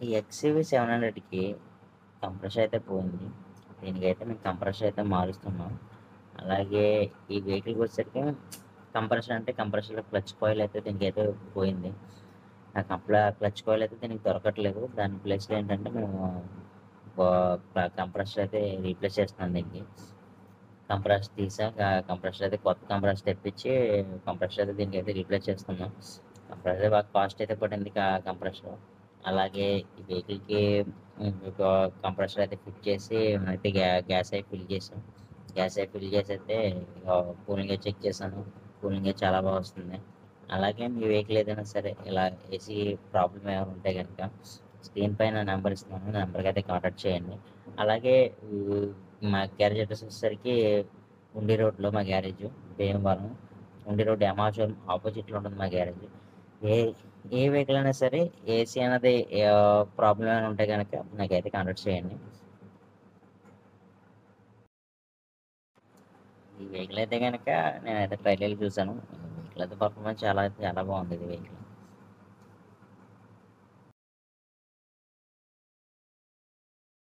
ఈ XUV 700కి compressor అయితే పోయింది. దీనికైతే మేము కంప్రెషర్ అయితే మారుస్తున్నాం. అలాగే ఈ వెహికల్‌కొచ్చేసరికి కంప్రెషర్ అంటే కంప్రెషర్‌లో క్లచ్ కాయిల్ అయితే దీనికైతే పోయింది. ఆ క్లచ్ కాయిల్ అయితే దీనికి దొరకట్లేదు. దాని ప్లేస్‌లో ఏంటంటే మేము కంప్రెషర్ అయితే రీప్లేస్ చేస్తున్నాం దీనికి. కంప్రెసర్ తీసాం. కంప్రెసర్ అయితే కొత్త కంప్రెసర్ తెప్పించి కంప్రెసర్ అయితే దీనికైతే రీప్లేస్ చేస్తున్నాం. కంప్రెసర్ బాగా కాస్ట్ అయితే పడింది కంప్రెసర్. అలాగే ఈ వెహికల్‌కి ఒక కంప్రెసర్ అయితే ఫిట్ చేసి అయితే గ్యాస్ అయి ఫిల్ చేసాం. గ్యాస్ అయి ఫిల్ చేసైతే కూలింగ్ అయి చెక్ చేశాను. కూలింగ్ అయితే చాలా బాగా వస్తుంది. అలాగే మీ వెహికల్ ఏదైనా సరే ఇలా ఏసీ ప్రాబ్లమ్ ఏమైనా ఉంటే గనుక స్క్రీన్ పైన నెంబర్ ఇస్తున్నాను. నెంబర్‌కి అయితే కాంటాక్ట్ చేయండి. అలాగే ఈ మా గ్యారేజ్ అడ్రెస్ వచ్చేసరికి ఉండి రోడ్‌లో మా గ్యారేజు భీమవరం. ఉండి రోడ్ ఎమాజోన్ ఆపోజిట్‌లో ఉంటుంది మా గ్యారేజ్. ఏ ఏ వెహికల్ అయినా సరే ఏసీ అన్నది ప్రాబ్లమ్ ఏమైనా ఉంటే గనక నాకైతే కాంటాక్ట్ చేయండి. ఈ వెహికల్ అయితే గనక నేనైతే ట్రైల్ ఎళ్లి చూసాను. వెహికల్ అయితే పర్ఫార్మెన్స్ చాలా చాలా బాగుంది ఇది వెహికల్.